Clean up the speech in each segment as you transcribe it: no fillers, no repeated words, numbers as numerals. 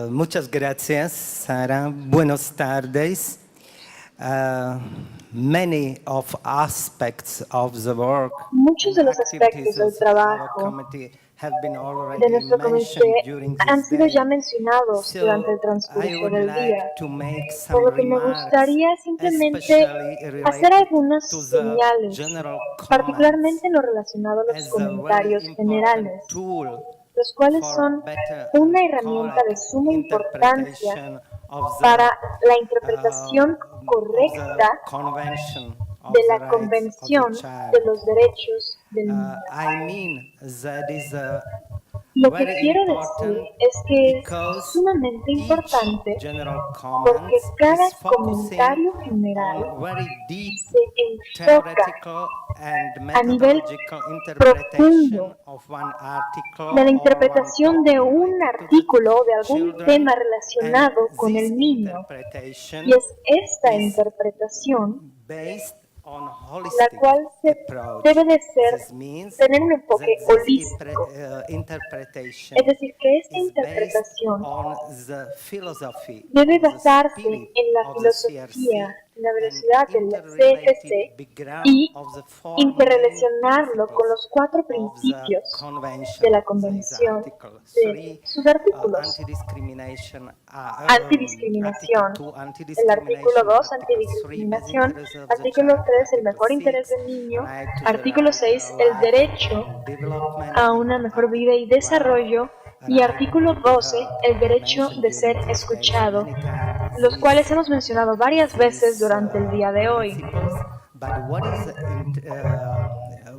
Muchas gracias, Sara. Buenas tardes. Many of aspects of the work Muchos de and los aspectos del activities of our trabajo committee have been de already nuestro mentioned comité during han this sido ya day. mencionados durante el So I transcurso would del like día, to make por some lo que me remarks, gustaría simplemente especially hacer related algunas to the señales, general comments particularmente en lo relacionado a los as a very comentarios important generales, tool los cuales for son better and una herramienta de correct suma importancia interpretation of para la uh, interpretación the correcta Convention de of the la Rights of the Convención Child. de los Derechos del Niño. I mean that is Lo que very quiero decir important es que es because sumamente each importante general porque comment cada is focusing comentario general on very deep se enfoca theoretical and a nivel methodological interpretation profundo of one article de la or one interpretación de topic un related to the artículo o de algún children, tema and relacionado con this el niño. Y interpretation es esta is interpretación based on la holistic cual approach. debe de ser, This means tener un enfoque that this holístico. interpretation Es decir, que esta is based interpretación on the philosophy debe of the basarse spirit en la of the filosofía, CRC en la and velocidad del interrelated CFC background y of the four main interrelacionarlo con principles los cuatro of the principios de convention. la There is Convención Article de 3, sus artículos. anti-discrimination, Article Antidiscriminación. 2, El artículo anti-discrimination, 2, Article 3, best antidiscriminación. interest of the Artículo child, 3, el Article mejor interés 6, del niño. right to the Artículo right 6, el life derecho and development, a and una mejor vida y Article 12, desarrollo. Y right artículo to be 12, heard, el derecho mentioned de ser during these days escuchado, many times. los cuales hemos mencionado varias veces These durante el día de hoy. principles, but what is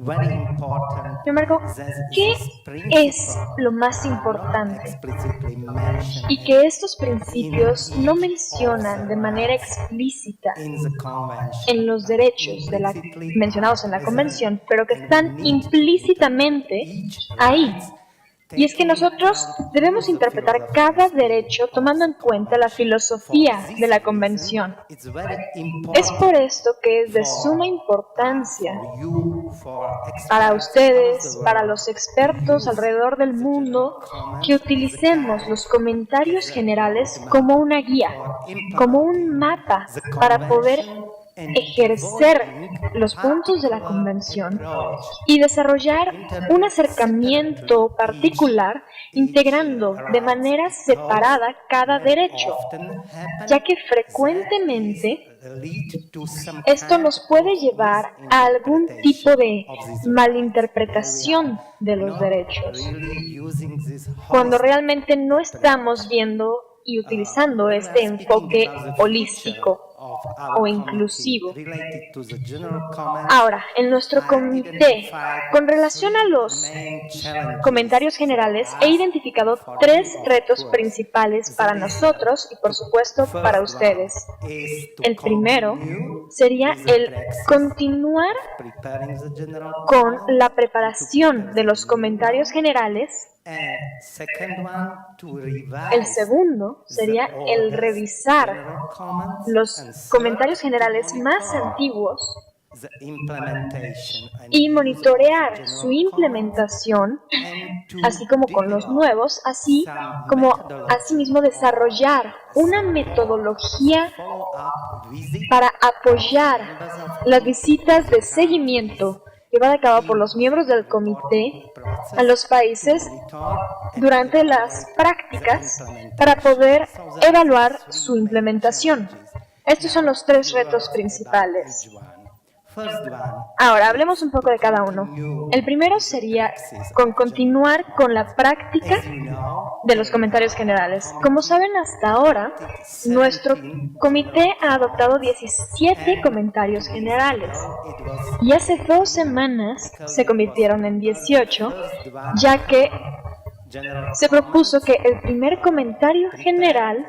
very important Sin embargo, that ¿qué these es principles lo más are not importante? explicitly mentioned Y que estos in principios no each of mencionan the de manera rights explícita in the convention, en los but derechos implicitly mencionados en la present, Convención, pero que and we están need to interpret implícitamente each ahí. right Y es que taking nosotros account debemos to the interpretar philosophy cada and spirit derecho of tomando en the cuenta la convention. For filosofía this de la reason, Convención. it's very Es por important esto que es de suma for importancia you, for para experts all over ustedes, the para world, los to expertos use alrededor del the general mundo, comments que as a utilicemos guide, los comentarios as a generales roadmap como una guía, for como un implementing mapa the para poder convention and ejercer devoting los puntos de la particular Convención approach y desarrollar un separately acercamiento particular integrando de rights, manera because separada cada very derecho, often happen ya que that frecuentemente lead to some esto kind nos of puede llevar a algún tipo misinterpretation de of these rights. malinterpretación de We are los not derechos, really using this cuando holistic realmente no approach. estamos viendo y utilizando When we are este speaking enfoque about the future holístico of our o committee inclusivo. related to the general comments, Ahora, en nuestro I comité, identified con relación a three los main challenges comentarios generales, for he us identificado and for 3 you, of retos course. principales para That is nosotros y por supuesto para first ustedes. one is to El primero continue sería with the el praxis continuar of preparing the general con comments la and to preparación prepare de the los new comentarios one. generales. And second one, to El revise segundo the sería el oldest revisar general comments, los and third, comentarios to generales más monitor antiguos the implementation and y use of the monitorear su general comments, implementación, and to así como con los develop nuevos, así some como methodology asimismo desarrollar una metodología follow-up visit para of apoyar members of las committee visitas to de the seguimiento llevada a cabo por los miembros del comité process a los to países monitor and durante las evaluate prácticas the implementation. para poder So that's evaluar the su three main implementación. challenges. Estos son Now, los 3 few retos words about principales. each one. First one, Ahora, hablemos un to poco de cada uno. continue El primero with the sería praxis of con the continuar general con la comments. práctica As you know, de los comentarios generales. Como saben, hasta ahora, nuestro comité ha adoptado 17 comentarios generales y hace 2 semanas se convirtieron en 18, ya que se propuso que el primer comentario general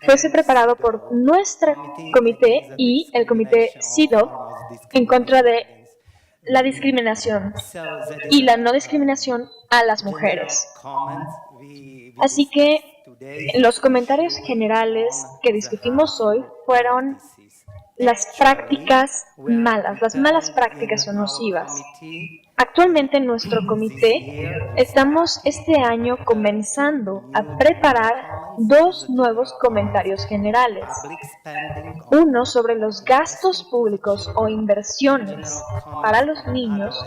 fuese preparado por nuestro comité y el comité CEDAW en contra de la discriminación y la no discriminación a las mujeres. Así que los comentarios generales que discutimos hoy fueron las prácticas malas, las malas prácticas o nocivas. Actualmente en nuestro comité estamos este año comenzando a preparar dos nuevos comentarios generales. Uno sobre los gastos públicos o inversiones para los niños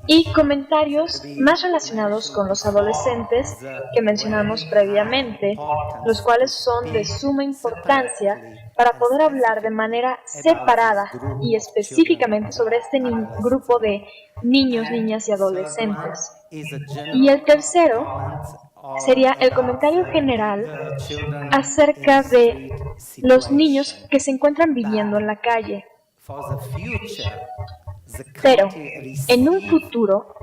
y comentarios más relacionados con los adolescentes que mencionamos previamente, los cuales son de suma importancia para poder hablar de manera separada y específicamente sobre este grupo de niños, niñas y adolescentes. Y el tercero sería el comentario general acerca de los niños que se encuentran viviendo en la calle. Pero en un futuro,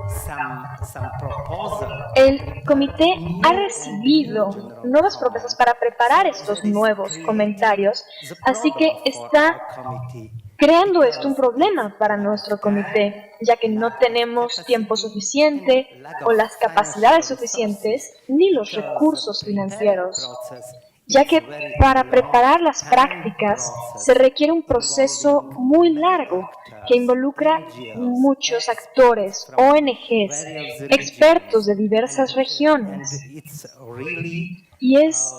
el comité ha recibido nuevas propuestas para preparar estos nuevos comentarios, así que está creando esto un problema para nuestro comité, ya que no tenemos tiempo suficiente o las capacidades suficientes ni los recursos financieros, ya que para preparar las prácticas se requiere un proceso muy largo que involucra muchos actores, ONGs, expertos de diversas regiones. Y es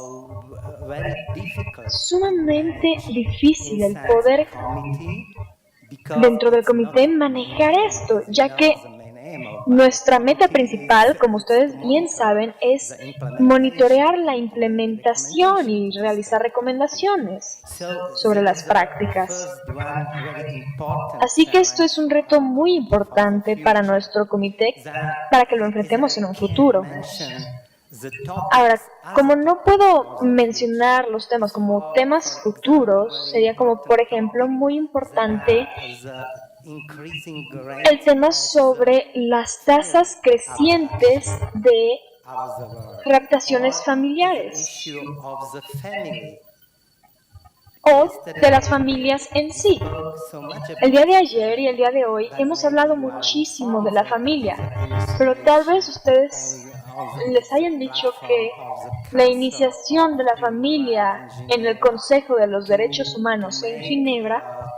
sumamente difícil el poder dentro del comité manejar esto, ya que nuestra meta principal, como ustedes bien saben, es monitorear la implementación y realizar recomendaciones sobre las prácticas. Así que esto es un reto muy importante para nuestro comité para que lo enfrentemos en un futuro. Ahora, como no puedo mencionar los temas como temas futuros, sería como, por ejemplo, muy importante el tema sobre las tasas crecientes de raptaciones familiares o de las familias en sí. El día de ayer y el día de hoy hemos hablado muchísimo de la familia, pero tal vez ustedes les hayan dicho que la iniciación de la familia en el Consejo de los Derechos Humanos en Ginebra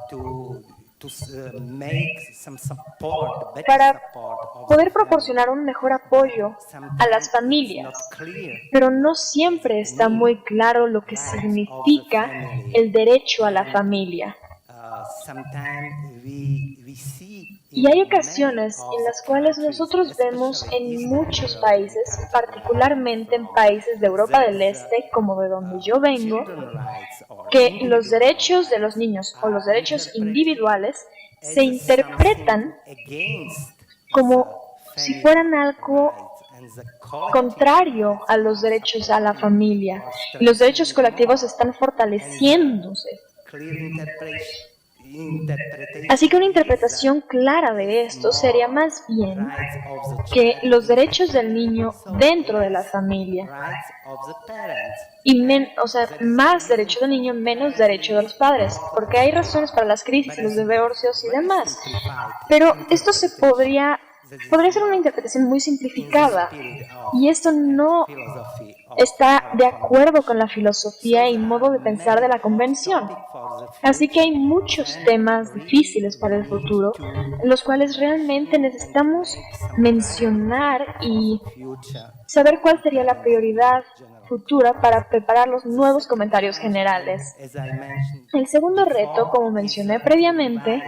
para poder proporcionar un mejor apoyo a las familias, pero no siempre está muy claro lo que significa el derecho a la familia. Y hay ocasiones en las cuales nosotros vemos en muchos países, particularmente en países de Europa del Este, como de donde yo vengo, que los derechos de los niños o los derechos individuales se interpretan como si fueran algo contrario a los derechos a la familia. Y los derechos colectivos están fortaleciéndose. Así que una interpretación clara de esto sería más bien que los derechos del niño dentro de la familia, y más derecho del niño, menos derecho de los padres, porque hay razones para las crisis y los divorcios y demás. Pero esto podría ser una interpretación muy simplificada, y esto no está de acuerdo con la filosofía y modo de pensar de la Convención. Así que hay muchos temas difíciles para el futuro, en los cuales realmente necesitamos mencionar y saber cuál sería la prioridad futura para preparar los nuevos comentarios generales. El segundo reto, como mencioné previamente,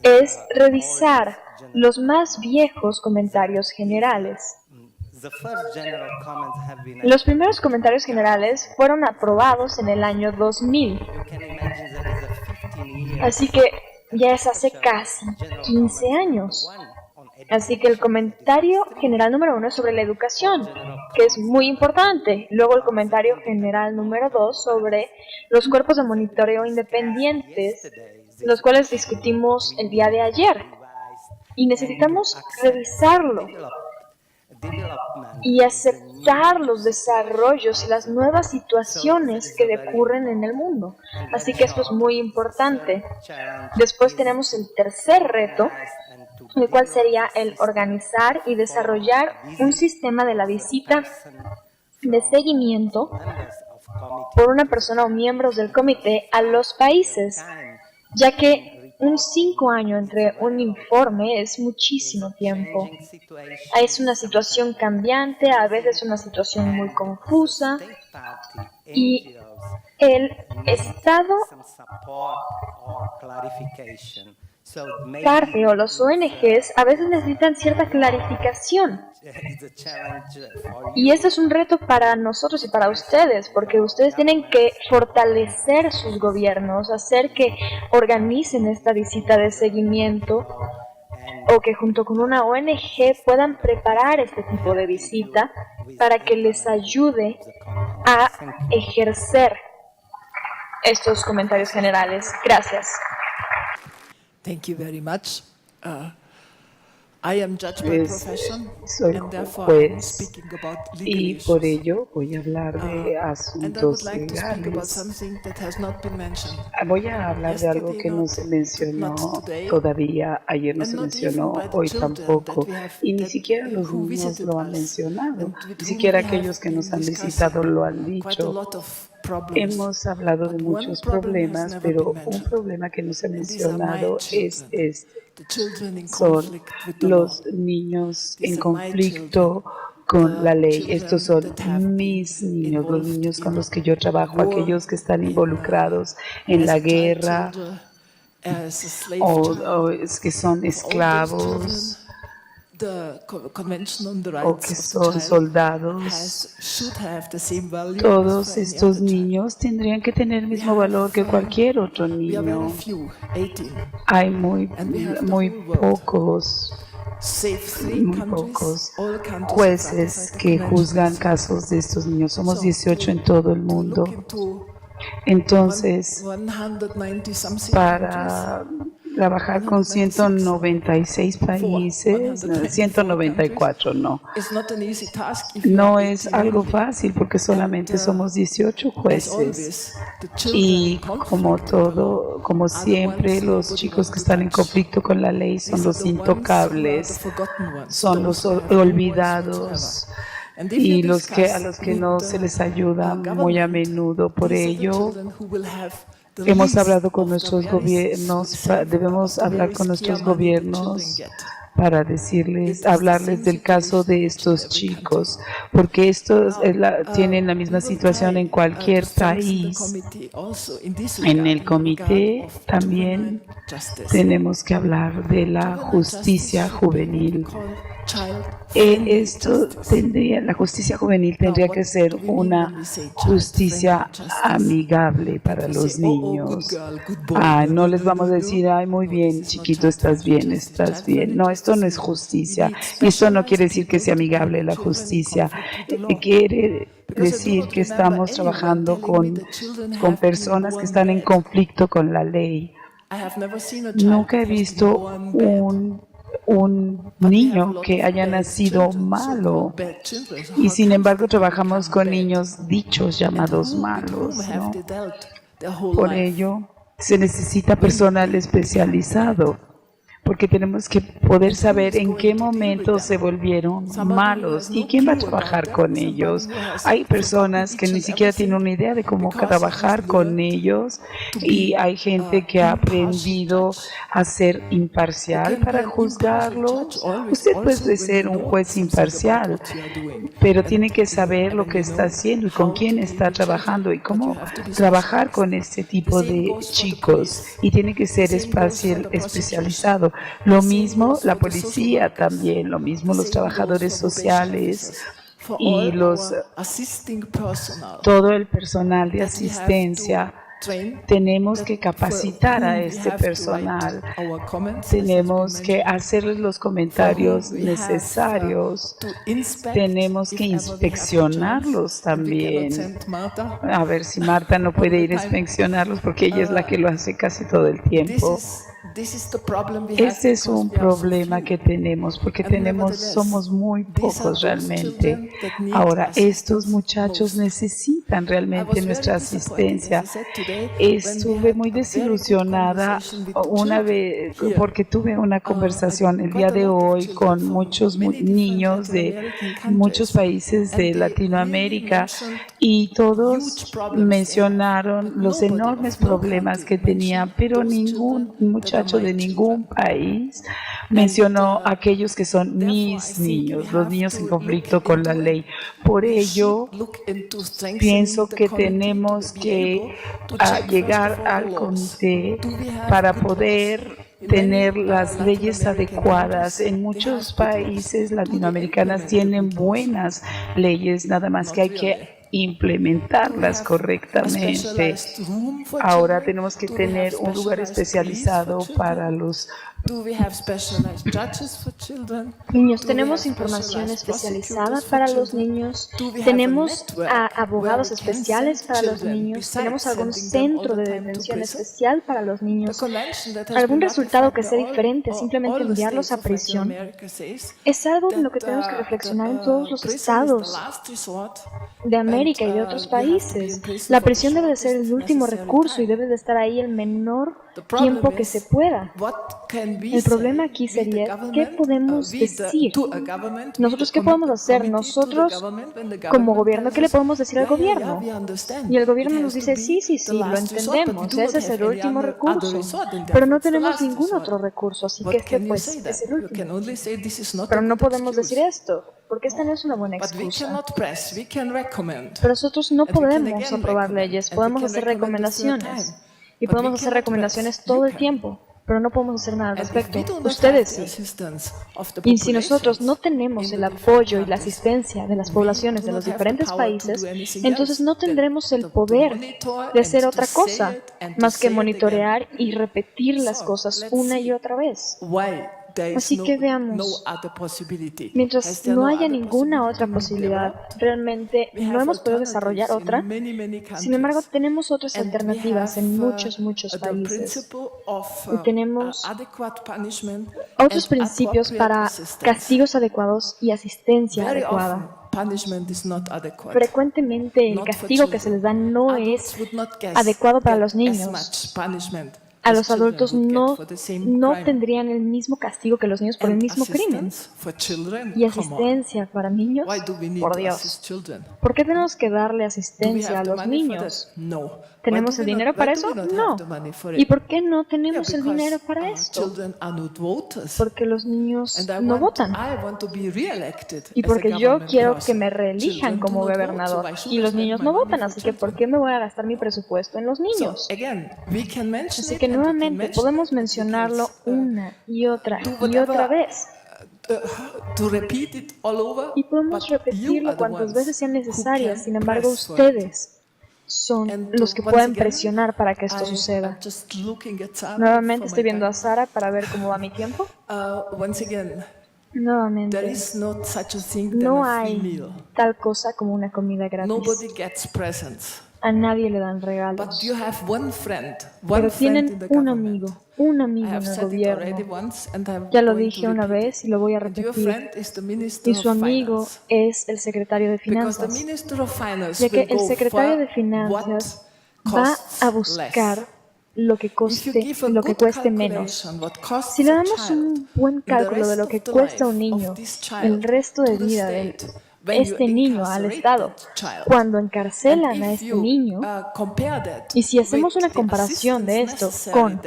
es revisar los más viejos comentarios generales. Los primeros comentarios generales fueron aprobados en el año 2000, así que ya es hace casi 15 años. Así que el comentario general número 1 es sobre la educación, que es muy importante. Luego el comentario general número 2 sobre los cuerpos de monitoreo independientes, los cuales discutimos el día de ayer. Y necesitamos revisarlo y aceptar los desarrollos y las nuevas situaciones que ocurren en el mundo. Así que esto es muy importante. Después tenemos el tercer reto, el cual sería el organizar y desarrollar un sistema de la visita de seguimiento por una persona o miembros del comité a los países, ya que un 5 años entre un informe es muchísimo tiempo. Es una situación cambiante, a veces una situación muy confusa y el Estado parte o los ONGs a veces necesitan cierta clarificación. Y esto es un reto para nosotros y para ustedes, porque ustedes tienen que fortalecer sus gobiernos, hacer que organicen esta visita de seguimiento o que junto con una ONG puedan preparar este tipo de visita para que les ayude a ejercer estos comentarios generales. Gracias. Thank you very much. I am judge by profession, Soy and therefore I'm juez speaking about legal y issues. por ello voy a hablar de And I asuntos would like to speak about legales. something that has not been mentioned. Voy a hablar de algo que no se mencionó todavía, ayer no se mencionó, hoy tampoco, y ni siquiera los niños lo han mencionado, ni siquiera aquellos que nos han visitado lo han dicho. Hemos hablado de muchos problemas, pero un problema que no se ha mencionado es son los niños en conflicto con la ley. Estos son mis niños, los niños con los que yo trabajo, aquellos que están involucrados en la guerra o que son esclavos o que son soldados. Todos estos niños tendrían que tener el mismo valor que cualquier otro niño. Hay muy pocos jueces que juzgan casos de estos niños. Somos 18 en todo el mundo. Entonces, para trabajar con 196 países, 194 no. No es algo fácil porque solamente somos 18 jueces. Y como siempre, los chicos que están en conflicto con la ley son los intocables, son los olvidados y a los que no se les ayuda muy a menudo. Por ello, hemos hablado con nuestros gobiernos, debemos hablar con nuestros gobiernos para hablarles del caso de estos chicos, porque estos tienen la misma situación en cualquier país. En el comité también tenemos que hablar de la justicia juvenil. La justicia juvenil tendría que ser una justicia amigable para los niños. No les vamos a decir, ay, muy bien, chiquito, estás bien, estás bien. No, esto no es justicia. Y esto no quiere decir que sea amigable la justicia. Quiere decir que estamos trabajando con personas que están en conflicto con la ley. Nunca he visto un niño que haya nacido malo y sin embargo trabajamos con niños dichos llamados malos, ¿no? Por ello se necesita personal especializado porque tenemos que poder saber en qué momento se volvieron malos y quién va a trabajar con ellos. Hay personas que ni siquiera tienen una idea de cómo trabajar con ellos y hay gente que ha aprendido a ser imparcial para juzgarlos. Usted puede ser un juez imparcial, pero tiene que saber lo que está haciendo y con quién está trabajando y cómo trabajar con este tipo de chicos y tiene que ser especializado. Lo mismo la policía también, lo mismo los trabajadores sociales y todo el personal de asistencia. Tenemos que capacitar a este personal, tenemos que hacerles los comentarios necesarios, tenemos que inspeccionarlos también. A ver si Marta no puede ir a inspeccionarlos porque ella es la que lo hace casi todo el tiempo. Este es un problema que tenemos porque somos muy pocos realmente. Ahora, estos muchachos necesitan realmente nuestra asistencia. Estuve muy desilusionada una vez porque tuve una conversación el día de hoy con muchos niños de muchos países de Latinoamérica y todos mencionaron los enormes problemas que tenían, pero ningún muchacho muchacho de ningún país mencionó aquellos que son mis niños, los niños en conflicto con la ley. Por ello, pienso que tenemos que llegar al comité para poder tener las leyes adecuadas. En muchos países latinoamericanos tienen buenas leyes, nada más que hay que implementarlas correctamente. Ahora tenemos que tener un lugar especializado para los niños. Tenemos información especializada para los niños, tenemos abogados especiales para los niños, tenemos algún centro de detención especial para los niños, algún resultado que sea diferente, simplemente enviarlos a prisión. Es algo en lo que tenemos que reflexionar en todos los estados de América y de otros países. La prisión debe de ser el último recurso y debe de estar ahí el menor tiempo que se pueda. El problema aquí sería, ¿qué podemos decir? Nosotros, ¿qué podemos hacer? Nosotros, como gobierno, ¿qué le podemos decir al gobierno? Y el gobierno nos dice, sí, lo entendemos, ese es el último recurso, pero no tenemos ningún otro recurso, así que este pues es el último. Pero no podemos decir esto, porque esta no es una buena excusa. Pero nosotros no podemos aprobar leyes, podemos hacer recomendaciones. Y podemos hacer recomendaciones todo el tiempo, pero no podemos hacer nada al respecto. Ustedes sí. Y si nosotros no tenemos el apoyo y la asistencia de las poblaciones de los diferentes países, entonces no tendremos el poder de hacer otra cosa más que monitorear y repetir las cosas una y otra vez. Así que veamos, mientras no haya ninguna otra posibilidad, realmente no hemos podido desarrollar otra. Sin embargo, tenemos otras alternativas en muchos países. Y tenemos otros principios para castigos adecuados y asistencia adecuada. Frecuentemente el castigo que se les da no es adecuado para los niños. A los adultos no tendrían el mismo castigo que los niños por el mismo crimen. Y asistencia para niños, por Dios. ¿Por qué tenemos que darle asistencia a los niños? ¿Tenemos el dinero para eso? No. ¿Y por qué no tenemos el dinero para esto? Porque los niños no votan. Y porque yo quiero que me reelijan como gobernador. Y los niños no votan, así que ¿por qué me voy a gastar mi presupuesto en los niños? Así que nuevamente podemos mencionarlo una y otra vez. Y podemos repetirlo cuantas veces sean necesarias. Sin embargo, ustedes son los que pueden presionar para que esto suceda. Nuevamente estoy viendo a Sara para ver cómo va mi tiempo. Nuevamente, no hay tal cosa como una comida gratis. A nadie le dan regalos. Pero tienen un amigo en el gobierno. Ya lo dije una vez y lo voy a repetir. Y su amigo es el secretario de Finanzas. Ya que el secretario de Finanzas va a buscar lo que cueste menos. Si le damos un buen cálculo de lo que cuesta un niño, el resto de vida de este niño al Estado, cuando encarcelan a este niño, y si hacemos una comparación de esto con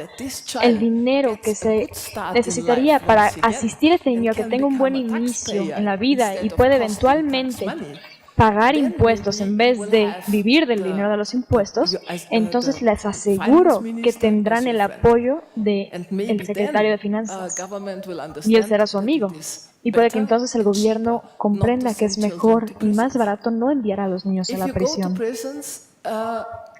el dinero que se necesitaría para asistir a este niño a que tenga un buen inicio en la vida y puede eventualmente pagar impuestos en vez de vivir del dinero de los impuestos, entonces les aseguro que tendrán el apoyo del secretario de Finanzas y él será su amigo. Y puede que entonces el gobierno comprenda que es mejor y más barato no enviar a los niños a la prisión.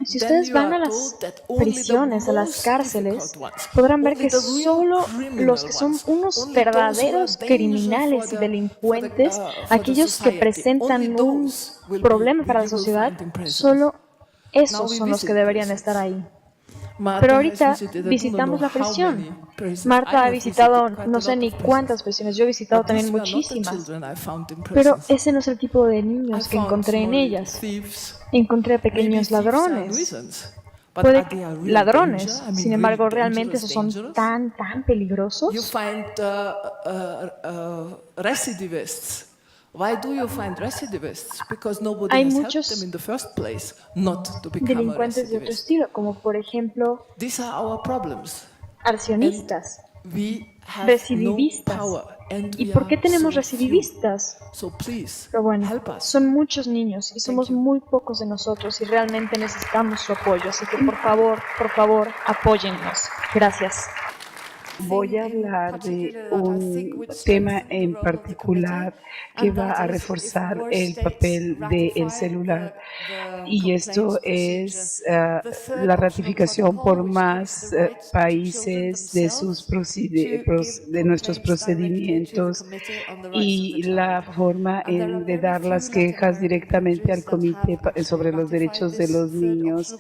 Si ustedes van a las prisiones, a las cárceles, podrán ver que solo los que son unos verdaderos criminales y delincuentes, aquellos que presentan un problema para la sociedad, solo esos son los que deberían estar ahí. Pero ahorita visitamos la prisión. Marta ha visitado no sé ni cuántas prisiones, yo he visitado también muchísimas. Pero ese no es el tipo de niños que encontré en ellas. Encontré pequeños ladrones. Ladrones, sin embargo, realmente esos son tan peligrosos. Hay muchos delincuentes de otro estilo, como por ejemplo arcionistas, We have recidivistas. no power, and ¿Y we por qué are tenemos so recidivistas? few. So please, Pero bueno, help us. son muchos niños y somos you. muy pocos de nosotros y realmente necesitamos su apoyo. Así que por favor, apóyennos. Gracias. Voy a hablar de un tema en particular que va a reforzar el papel del celular, y esto es la ratificación por más países de nuestros procedimientos y la forma de dar las quejas directamente al Comité sobre los Derechos de los Niños.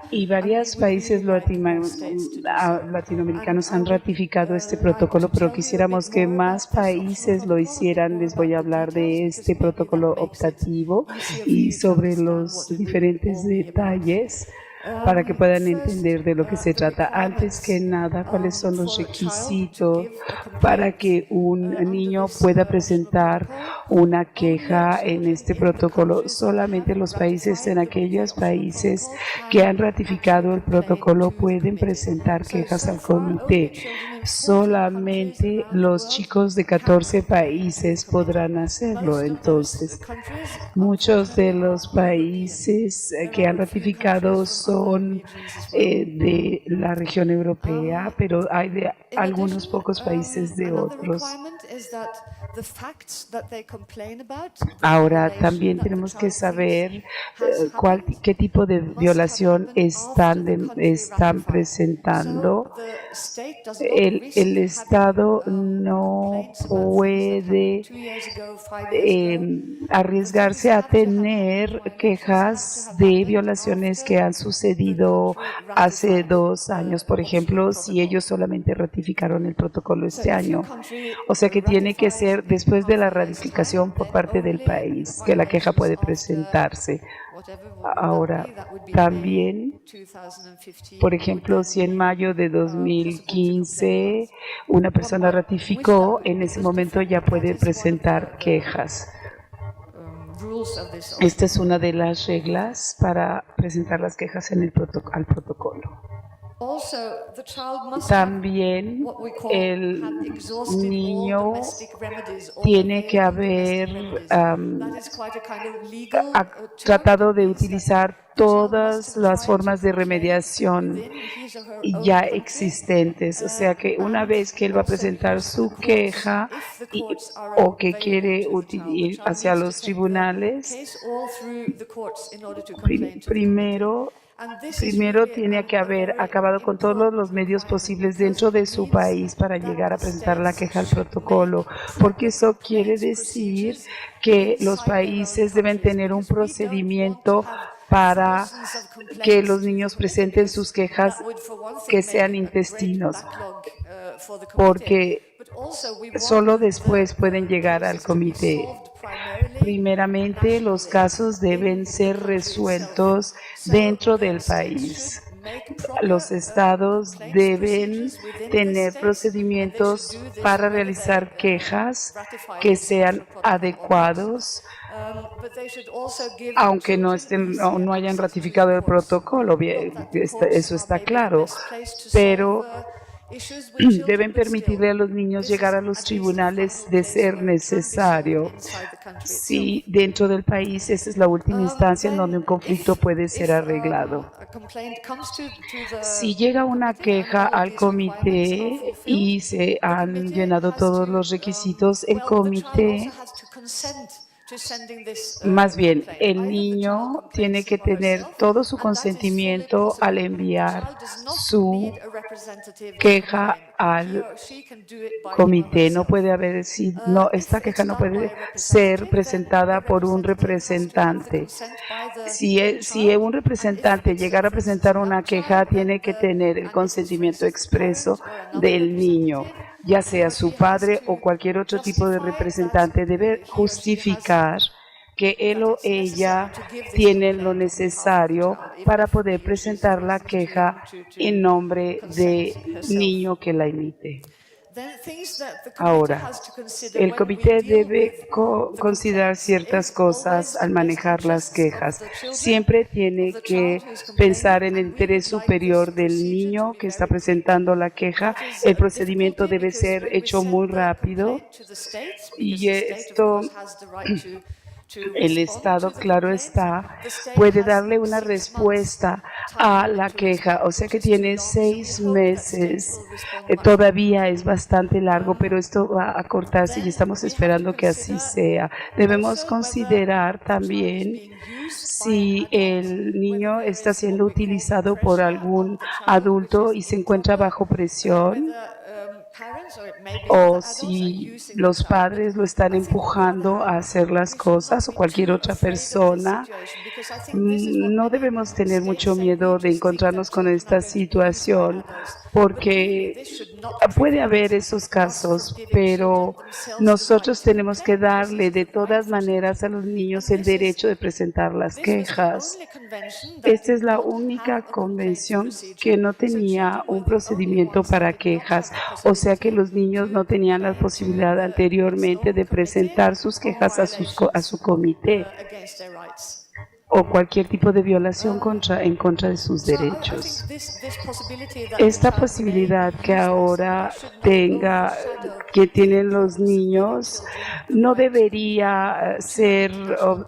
Y varios países latinoamericanos han ratificado este protocolo, pero quisiéramos que más países lo hicieran. Les voy a hablar de este protocolo optativo y sobre los diferentes detalles para que puedan entender de lo que se trata. Antes que nada, ¿cuáles son los requisitos para que un niño pueda presentar una queja en este protocolo? Solamente los países, en aquellos países que han ratificado el protocolo, pueden presentar quejas al comité. Solamente los chicos de 14 países podrán hacerlo. Entonces, muchos de los países que han ratificado son de la región europea, pero hay de algunos pocos países de otros. Ahora, también tenemos que saber qué tipo de violación están presentando. El Estado no puede arriesgarse a tener quejas de violaciones que han sucedido hace 2 años, por ejemplo, si ellos solamente ratificaron el protocolo este año. O sea que tiene que ser después de la ratificación por parte del país que la queja puede presentarse. Ahora, también, por ejemplo, si en mayo de 2015 una persona ratificó, en ese momento ya puede presentar quejas. Esta es una de las reglas para presentar las quejas en al protocolo. También el niño tiene que haber tratado de utilizar todas las formas de remediación ya existentes. O sea que una vez que él va a presentar su queja o que quiere ir hacia los tribunales, primero tiene que haber acabado con todos los medios posibles dentro de su país para llegar a presentar la queja al protocolo, porque eso quiere decir que los países deben tener un procedimiento para que los niños presenten sus quejas que sean intestinos, porque solo después pueden llegar al comité. Primeramente, los casos deben ser resueltos dentro del país. Los estados deben tener procedimientos para realizar quejas que sean adecuados, aunque no hayan ratificado el protocolo. Eso está claro, pero deben permitirle a los niños llegar a los tribunales de ser necesario. Si dentro del país esa es la última instancia en donde un conflicto puede ser arreglado. Si llega una queja al comité y se han llenado todos los requisitos, el comité, más bien, el niño tiene que tener todo su consentimiento al enviar su queja al comité. No puede haber, esta queja no puede ser presentada por un representante. Si un representante llegara a presentar una queja, tiene que tener el consentimiento expreso del niño, ya sea su padre o cualquier otro tipo de representante. Debe justificar que él o ella tienen lo necesario para poder presentar la queja en nombre del niño que la emite. Ahora, el comité debe considerar ciertas cosas al manejar las quejas. Siempre tiene que pensar en el interés superior del niño que está presentando la queja. El procedimiento debe ser hecho muy rápido y esto el Estado, claro está, puede darle una respuesta a la queja, o sea que tiene 6 meses, todavía es bastante largo, pero esto va a cortarse y estamos esperando que así sea. Debemos considerar también si el niño está siendo utilizado por algún adulto y se encuentra bajo presión, o si los padres lo están empujando a hacer las cosas o cualquier otra persona. No debemos tener mucho miedo de encontrarnos con esta situación porque puede haber esos casos, pero nosotros tenemos que darle de todas maneras a los niños el derecho de presentar las quejas. Esta es la única convención que no tenía un procedimiento para quejas, o sea que los niños no tenían la posibilidad anteriormente de presentar sus quejas a su comité o cualquier tipo de violación en contra de sus derechos. Esta posibilidad que ahora que tienen los niños no debería ser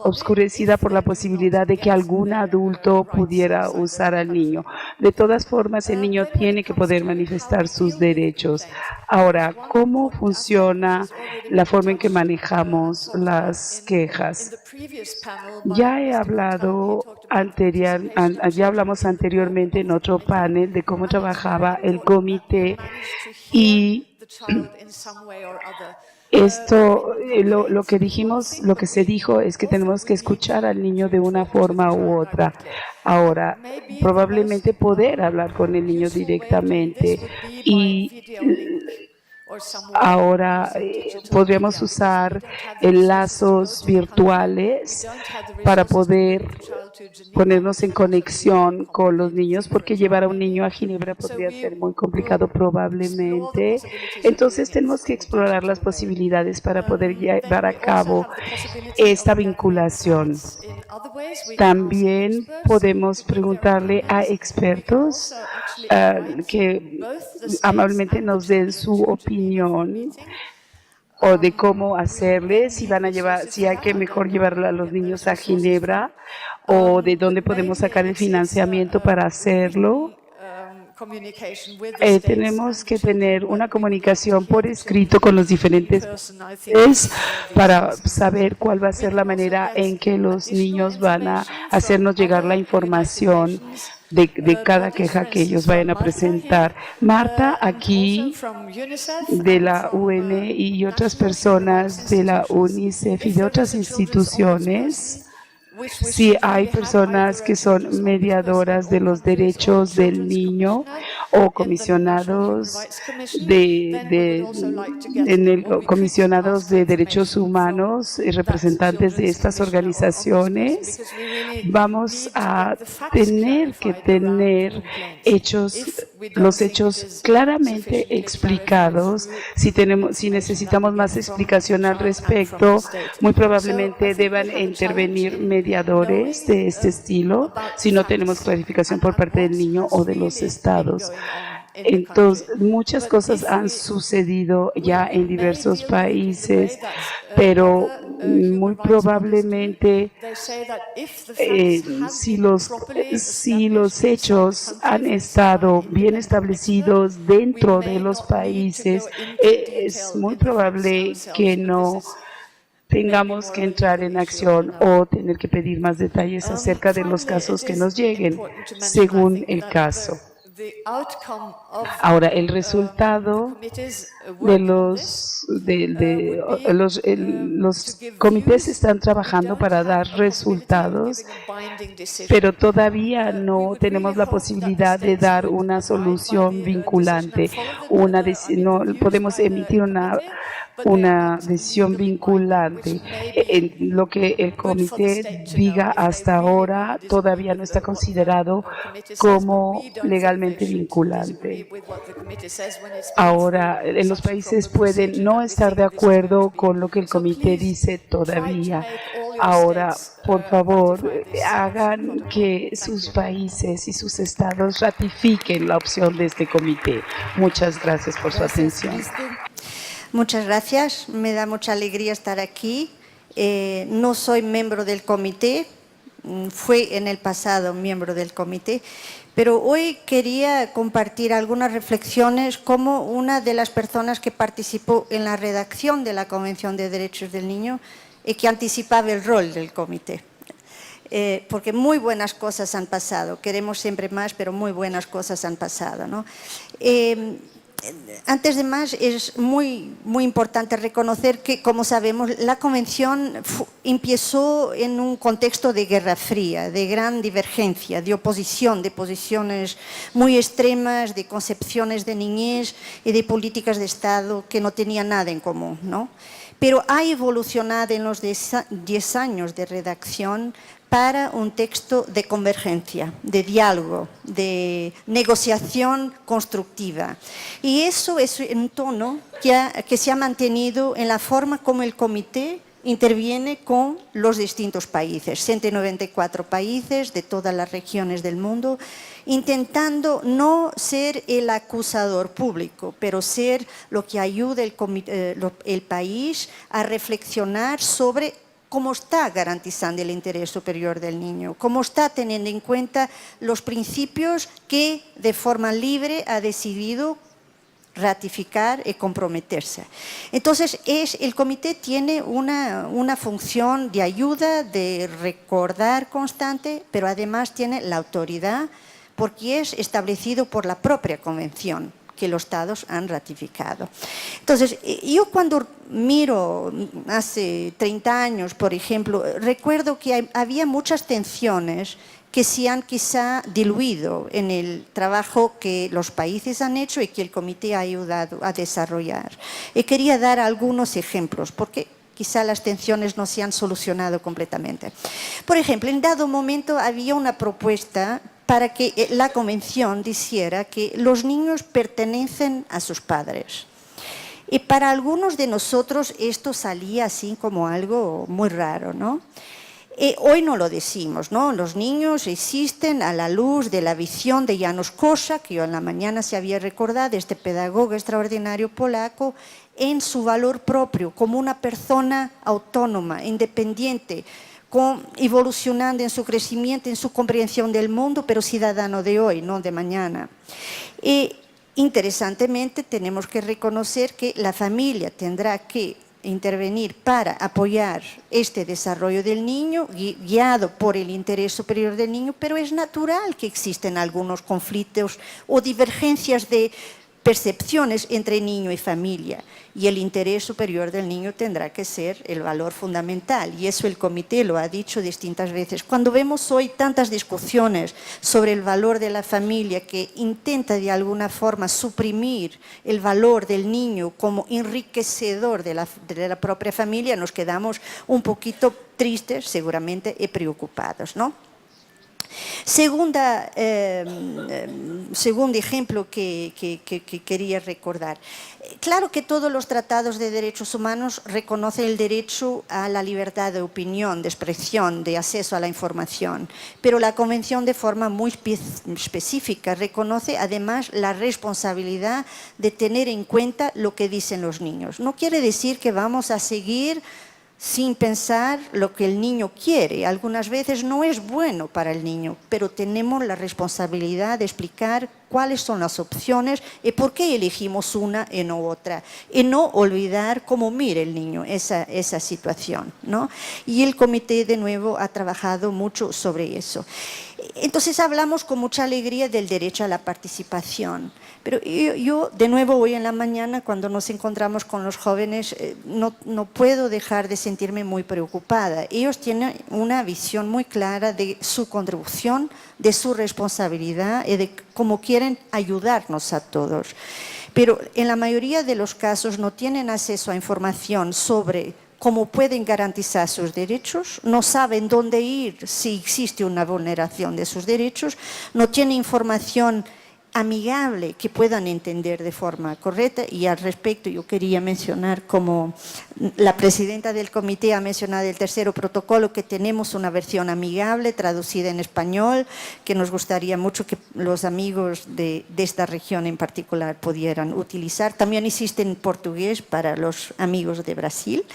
obscurecida por la posibilidad de que algún adulto pudiera usar al niño. De todas formas, el niño tiene que poder manifestar sus derechos. Ahora, ¿cómo funciona la forma en que manejamos las quejas? Ya hablamos anteriormente en otro panel de cómo trabajaba el comité y esto, lo que se dijo es que tenemos que escuchar al niño de una forma u otra. Ahora, probablemente poder hablar con el niño directamente y ahora podríamos usar enlazos virtuales para poder ponernos en conexión con los niños, porque llevar a un niño a Ginebra podría ser muy complicado probablemente. Entonces tenemos que explorar las posibilidades para poder llevar a cabo esta vinculación. También podemos preguntarle a expertos que amablemente nos den su opinión o de cómo hacerle, si hay que mejor llevar a los niños a Ginebra o de dónde podemos sacar el financiamiento para hacerlo. Tenemos que tener una comunicación por escrito con los diferentes para saber cuál va a ser la manera en que los niños van a hacernos llegar la información de cada queja que ellos vayan a presentar. Marta, aquí de la UN y otras personas de la UNICEF y de otras instituciones, si hay personas que son mediadoras de los derechos del niño o comisionados comisionados de derechos humanos y representantes de estas organizaciones, vamos a tener que tener los hechos claramente explicados. Si necesitamos más explicación al respecto, muy probablemente deban intervenir mediadores de este estilo si no tenemos clarificación por parte del niño o de los estados. Entonces, muchas cosas han sucedido ya en diversos países, pero muy probablemente si los hechos han estado bien establecidos dentro de los países, es muy probable que no tengamos que entrar en acción o tener que pedir más detalles acerca de los casos que nos lleguen, según el caso. Ahora, el resultado de los comités están trabajando para dar resultados, pero todavía no tenemos la posibilidad de dar una solución vinculante. No podemos emitir una decisión vinculante. Lo que el comité diga hasta ahora todavía no está considerado como legalmente legalmente vinculante. Ahora, los países pueden no estar de acuerdo con lo que el comité dice todavía. Ahora, por favor, hagan que sus países y sus estados ratifiquen la opción de este comité. Muchas gracias por su atención. Muchas gracias. Me da mucha alegría estar aquí. No soy miembro del comité, fui en el pasado miembro del comité, pero hoy quería compartir algunas reflexiones como una de las personas que participó en la redacción de la Convención de Derechos del Niño y que anticipaba el rol del comité. Porque muy buenas cosas han pasado, queremos siempre más, pero muy buenas cosas han pasado, ¿no? Antes de más, es muy importante reconocer que, como sabemos, la Convención empezó en un contexto de Guerra Fría, de gran divergencia, de oposición, de posiciones muy extremas, de concepciones de niñez y de políticas de Estado que no tenían nada en común, ¿no? Pero ha evolucionado en los 10 años de redacción para un texto de convergencia, de diálogo, de negociación constructiva. Y eso es un tono que se ha mantenido en la forma como el comité interviene con los distintos países, 194 países de todas las regiones del mundo, intentando no ser el acusador público, pero ser lo que ayude el país a reflexionar sobre cómo está garantizando el interés superior del niño, cómo está teniendo en cuenta los principios que de forma libre ha decidido ratificar y comprometerse. Entonces, el comité tiene una función de ayuda, de recordar constante, pero además tiene la autoridad porque es establecido por la propia convención que los estados han ratificado. Entonces, yo cuando miro hace 30 años, por ejemplo, recuerdo que había muchas tensiones que se han quizá diluido en el trabajo que los países han hecho y que el comité ha ayudado a desarrollar. Y quería dar algunos ejemplos, porque quizá las tensiones no se han solucionado completamente. Por ejemplo, en dado momento había una propuesta para que la convención dijera que los niños pertenecen a sus padres. Y para algunos de nosotros esto salía así como algo muy raro, ¿no? Hoy no lo decimos, ¿no? Los niños existen a la luz de la visión de Janusz Korczak, que yo en la mañana se había recordado, este pedagogo extraordinario polaco, en su valor propio, como una persona autónoma, independiente, evolucionando en su crecimiento, en su comprensión del mundo, pero ciudadano de hoy, no de mañana. Y interesantemente tenemos que reconocer que la familia tendrá que intervenir para apoyar este desarrollo del niño, guiado por el interés superior del niño, pero es natural que existen algunos conflictos o divergencias de percepciones entre niño y familia, y el interés superior del niño tendrá que ser el valor fundamental, y eso el comité lo ha dicho distintas veces. Cuando vemos hoy tantas discusiones sobre el valor de la familia que intenta de alguna forma suprimir el valor del niño como enriquecedor de la propia familia, nos quedamos un poquito tristes seguramente y preocupados, ¿no? Segundo ejemplo que quería recordar. Claro que todos los tratados de derechos humanos reconocen el derecho a la libertad de opinión, de expresión, de acceso a la información, pero la Convención de forma muy específica reconoce además la responsabilidad de tener en cuenta lo que dicen los niños. No quiere decir que vamos a seguir sin pensar lo que el niño quiere. Algunas veces no es bueno para el niño, pero tenemos la responsabilidad de explicar cuáles son las opciones y por qué elegimos una y no otra. Y no olvidar cómo mira el niño esa situación, ¿no? Y el comité, de nuevo, ha trabajado mucho sobre eso. Entonces hablamos con mucha alegría del derecho a la participación. Pero yo de nuevo, hoy en la mañana, cuando nos encontramos con los jóvenes, no puedo dejar de sentirme muy preocupada. Ellos tienen una visión muy clara de su contribución, de su responsabilidad y de cómo quieren ayudarnos a todos. Pero en la mayoría de los casos no tienen acceso a información sobre cómo pueden garantizar sus derechos, no saben dónde ir si existe una vulneración de sus derechos, no tienen información amigable, que puedan entender de forma correcta. Y al respecto yo quería mencionar, como la presidenta del comité ha mencionado el tercero protocolo, que tenemos una versión amigable traducida en español, que nos gustaría mucho que los amigos de esta región en particular pudieran utilizar. También existe en portugués para los amigos de Brasil.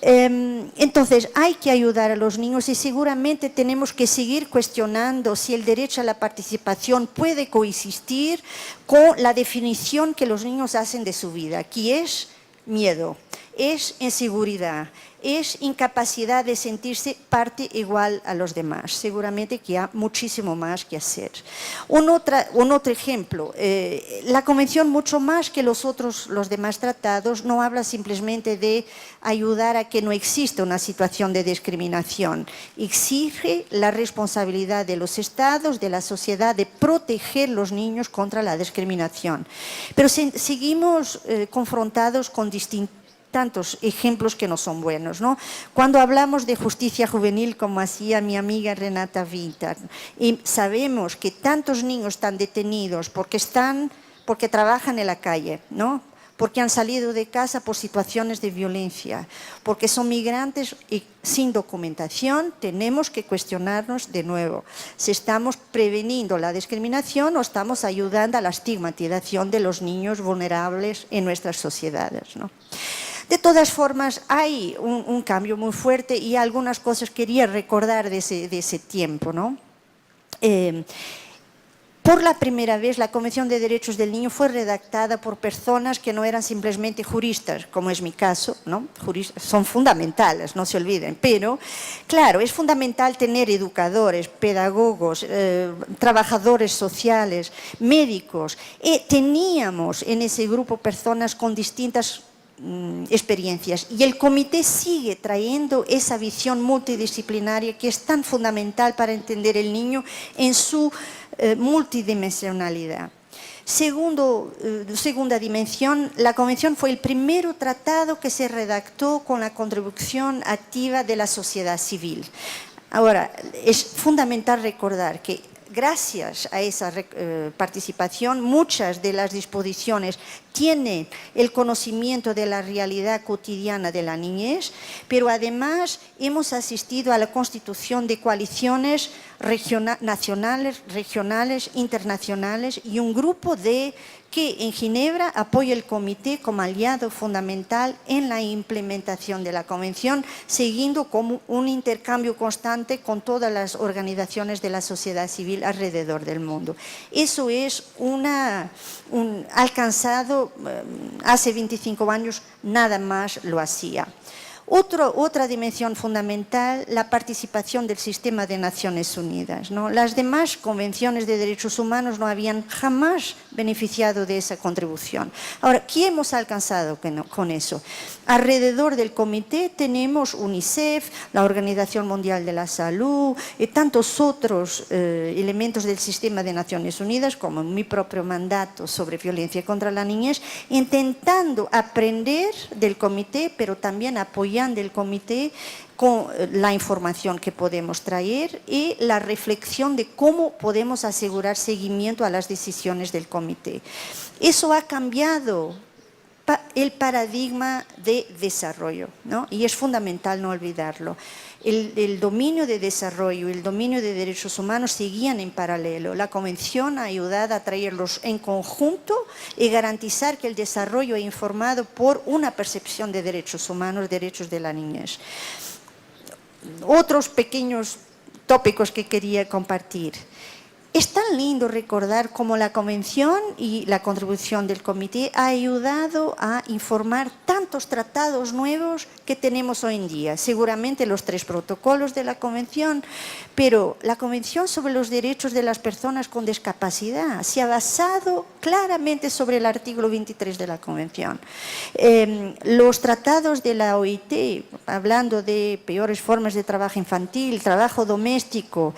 Entonces hay que ayudar a los niños y seguramente tenemos que seguir cuestionando si el derecho a la participación puede coexistir con la definición que los niños hacen de su vida, que es miedo, es inseguridad, es incapacidad de sentirse parte igual a los demás. Seguramente que hay muchísimo más que hacer. Un otro ejemplo, la Convención, mucho más que los demás tratados, no habla simplemente de ayudar a que no exista una situación de discriminación. Exige la responsabilidad de los estados, de la sociedad, de proteger a los niños contra la discriminación. Pero seguimos confrontados con tantos ejemplos que no son buenos, ¿no? Cuando hablamos de justicia juvenil, como hacía mi amiga Renata Vintar, y sabemos que tantos niños están detenidos porque trabajan en la calle, ¿no? Porque han salido de casa por situaciones de violencia, porque son migrantes y sin documentación, tenemos que cuestionarnos de nuevo si estamos preveniendo la discriminación o estamos ayudando a la estigmatización de los niños vulnerables en nuestras sociedades, ¿no? De todas formas, hay un cambio muy fuerte y algunas cosas quería recordar de ese tiempo, ¿no? Por la primera vez, la Convención de Derechos del Niño fue redactada por personas que no eran simplemente juristas, como es mi caso, ¿no? Son fundamentales, no se olviden, pero claro, es fundamental tener educadores, pedagogos, trabajadores sociales, médicos. Teníamos en ese grupo personas con distintas experiencias y el comité sigue trayendo esa visión multidisciplinaria que es tan fundamental para entender el niño en su multidimensionalidad. Segunda dimensión, la Convención fue el primer tratado que se redactó con la contribución activa de la sociedad civil. Ahora, es fundamental recordar que gracias a esa participación, muchas de las disposiciones tienen el conocimiento de la realidad cotidiana de la niñez, pero además hemos asistido a la constitución de coaliciones nacionales, regionales, internacionales y un grupo que en Ginebra apoya el comité como aliado fundamental en la implementación de la Convención, siguiendo como un intercambio constante con todas las organizaciones de la sociedad civil alrededor del mundo. Eso es alcanzado hace 25 años, nada más lo hacía. Otra dimensión fundamental, la participación del sistema de Naciones Unidas, ¿no? Las demás convenciones de derechos humanos no habían jamás beneficiado de esa contribución. Ahora, ¿qué hemos alcanzado con eso? Alrededor del comité tenemos UNICEF, la Organización Mundial de la Salud y tantos otros elementos del sistema de Naciones Unidas, como mi propio mandato sobre violencia contra la niñez, intentando aprender del comité, pero también apoyando el comité con la información que podemos traer y la reflexión de cómo podemos asegurar seguimiento a las decisiones del comité. Eso ha cambiado el paradigma de desarrollo, ¿no? Y es fundamental no olvidarlo. El dominio de desarrollo y el dominio de derechos humanos seguían en paralelo. La Convención ha ayudado a traerlos en conjunto y garantizar que el desarrollo es informado por una percepción de derechos humanos, derechos de la niñez. Otros pequeños tópicos que quería compartir. Es tan lindo recordar cómo la Convención y la contribución del comité ha ayudado a informar tantos tratados nuevos que tenemos hoy en día. Seguramente los 3 protocolos de la Convención, pero la Convención sobre los derechos de las personas con discapacidad se ha basado claramente sobre el artículo 23 de la Convención. Los tratados de la OIT, hablando de peores formas de trabajo infantil, trabajo doméstico,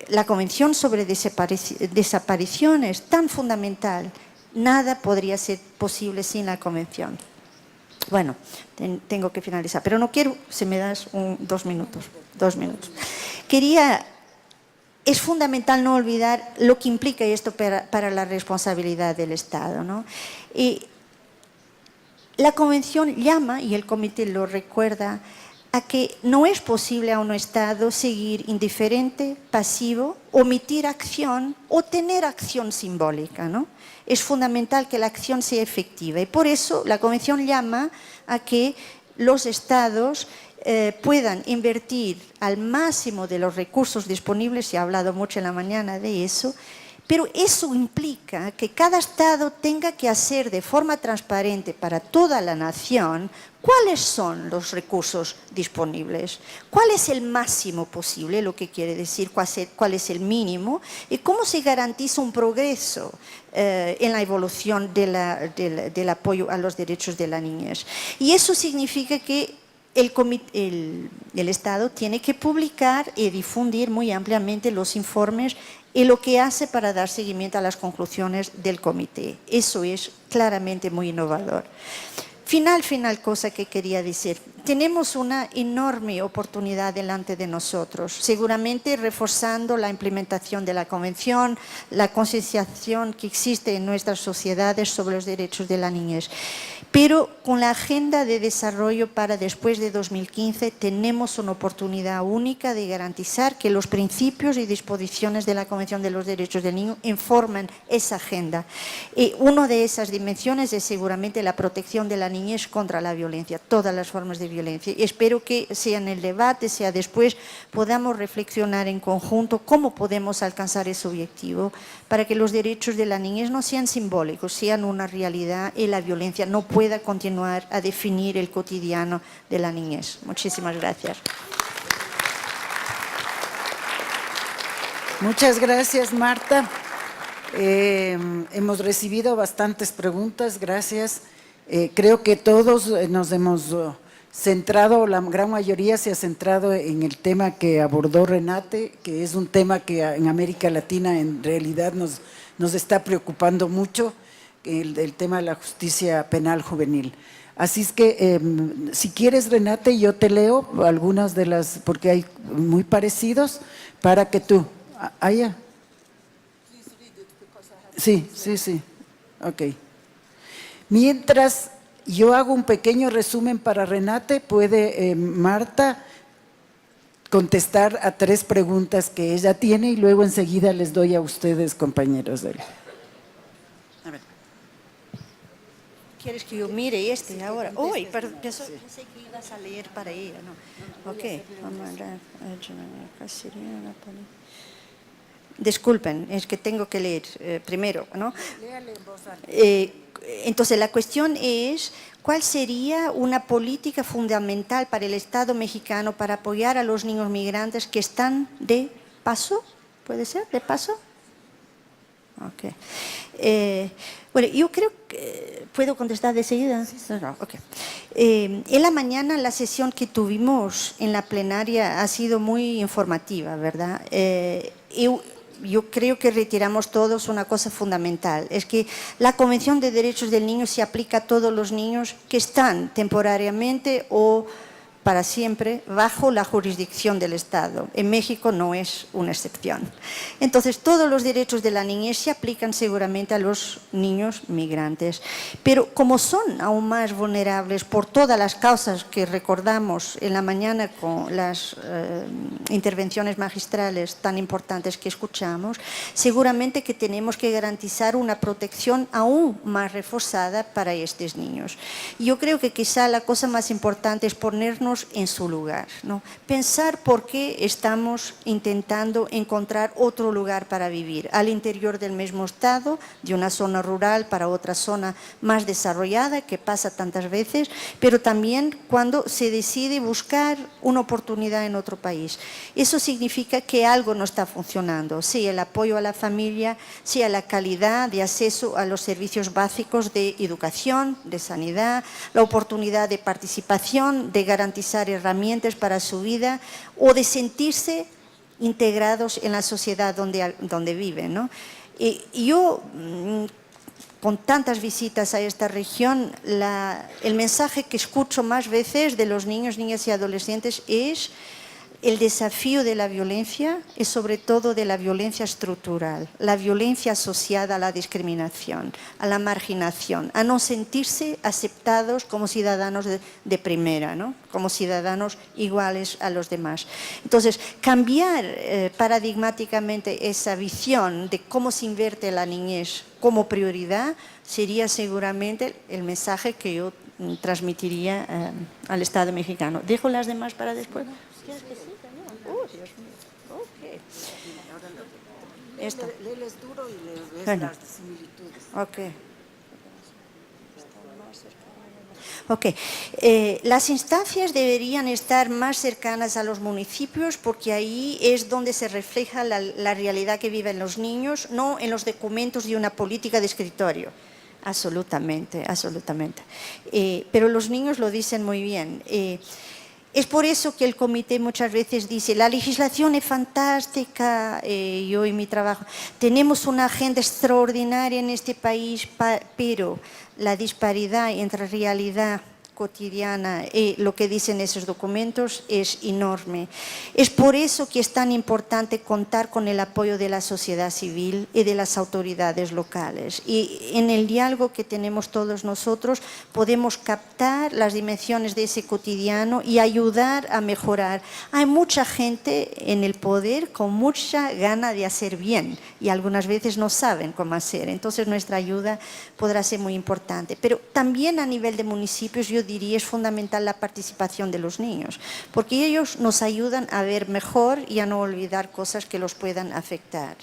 la Convención sobre desapariciones, tan fundamental, nada podría ser posible sin la Convención. Bueno, tengo que finalizar, pero no quiero, si me das 2 minutos. Quería es fundamental no olvidar lo que implica esto para la responsabilidad del Estado, ¿no? Y la Convención llama, y el Comité lo recuerda, a que no es posible a un Estado seguir indiferente, pasivo, omitir acción o tener acción simbólica, ¿no? Es fundamental que la acción sea efectiva y por eso la Convención llama a que los Estados puedan invertir al máximo de los recursos disponibles, se ha hablado mucho en la mañana de eso, pero eso implica que cada Estado tenga que hacer de forma transparente para toda la nación cuáles son los recursos disponibles, cuál es el máximo posible, lo que quiere decir cuál es el mínimo y cómo se garantiza un progreso en la evolución del apoyo a los derechos de la niñez. Y eso significa que el Estado tiene que publicar y difundir muy ampliamente los informes y lo que hace para dar seguimiento a las conclusiones del comité. Eso es claramente muy innovador. Final cosa que quería decir. Tenemos una enorme oportunidad delante de nosotros, seguramente reforzando la implementación de la Convención, la concienciación que existe en nuestras sociedades sobre los derechos de la niñez. Pero con la agenda de desarrollo para después de 2015 tenemos una oportunidad única de garantizar que los principios y disposiciones de la Convención de los Derechos del Niño informan esa agenda. Y una de esas dimensiones es seguramente la protección de la niñez contra la violencia, todas las formas de violencia. Y espero que sea en el debate, sea después, podamos reflexionar en conjunto cómo podemos alcanzar ese objetivo para que los derechos de la niñez no sean simbólicos, sean una realidad y la violencia no pueda continuar a definir el cotidiano de la niñez. Muchísimas gracias. Muchas gracias, Marta. Hemos recibido bastantes preguntas, gracias. Creo que todos nos hemos centrado, la gran mayoría se ha centrado en el tema que abordó Renate, que es un tema que en América Latina en realidad nos está preocupando mucho, el tema de la justicia penal juvenil. Así es que, si quieres, Renate, yo te leo algunas de las, porque hay muy parecidos, para que tú… ¿Allá? Sí, ok. Mientras yo hago un pequeño resumen para Renate, puede Marta contestar a 3 preguntas que ella tiene y luego enseguida les doy a ustedes, compañeros de él. A ver. ¿Quieres que yo mire ahora? Uy, perdón, pensé que ibas a leer para ella, ¿no? Ok. Disculpen, es que tengo que leer primero, ¿no? Entonces, la cuestión es, ¿cuál sería una política fundamental para el Estado mexicano para apoyar a los niños migrantes que están de paso? ¿Puede ser? ¿De paso? Ok. Bueno, yo creo que… ¿Puedo contestar de seguida? Sí. No, okay. En la mañana la sesión que tuvimos en la plenaria ha sido muy informativa, ¿verdad? Yo creo que retiramos todos una cosa fundamental, es que la Convención de Derechos del Niño se aplica a todos los niños que están temporariamente o para siempre bajo la jurisdicción del Estado. En México no es una excepción. Entonces, todos los derechos de la niñez se aplican seguramente a los niños migrantes. Pero como son aún más vulnerables por todas las causas que recordamos en la mañana con las intervenciones magistrales tan importantes que escuchamos, seguramente que tenemos que garantizar una protección aún más reforzada para estos niños. Yo creo que quizá la cosa más importante es ponernos en su lugar, ¿no? Pensar por qué estamos intentando encontrar otro lugar para vivir, al interior del mismo Estado, de una zona rural para otra zona más desarrollada, que pasa tantas veces, pero también cuando se decide buscar una oportunidad en otro país. Eso significa que algo no está funcionando, sea el apoyo a la familia, sea la calidad de acceso a los servicios básicos de educación, de sanidad, la oportunidad de participación, de garantizar herramientas para su vida o de sentirse integrados en la sociedad donde viven, ¿no? Y yo, con tantas visitas a esta región, el mensaje que escucho más veces de los niños, niñas y adolescentes es el desafío de la violencia es sobre todo de la violencia estructural, la violencia asociada a la discriminación, a la marginación, a no sentirse aceptados como ciudadanos de primera, ¿no? Como ciudadanos iguales a los demás. Entonces, cambiar paradigmáticamente esa visión de cómo se invierte la niñez como prioridad sería seguramente el mensaje que yo transmitiría al Estado mexicano. ¿Dejo las demás para después? ¿Quieres que sí? Dios mío. Okay. Esta. Léeles duro y le ves Bueno. las similitudes. Ok. Las instancias deberían estar más cercanas a los municipios porque ahí es donde se refleja la realidad que viven los niños, no en los documentos de una política de escritorio. Absolutamente, absolutamente. Pero los niños lo dicen muy bien. Es por eso que el comité muchas veces dice, la legislación es fantástica, yo y mi trabajo, tenemos una agenda extraordinaria en este país, pero la disparidad entre realidad cotidiana y lo que dicen esos documentos es enorme. Es por eso que es tan importante contar con el apoyo de la sociedad civil y de las autoridades locales. Y en el diálogo que tenemos todos nosotros podemos captar las dimensiones de ese cotidiano y ayudar a mejorar. Hay mucha gente en el poder con mucha gana de hacer bien y algunas veces no saben cómo hacer. Entonces nuestra ayuda podrá ser muy importante. Pero también a nivel de municipios yo diría es fundamental la participación de los niños, porque ellos nos ayudan a ver mejor y a no olvidar cosas que los puedan afectar.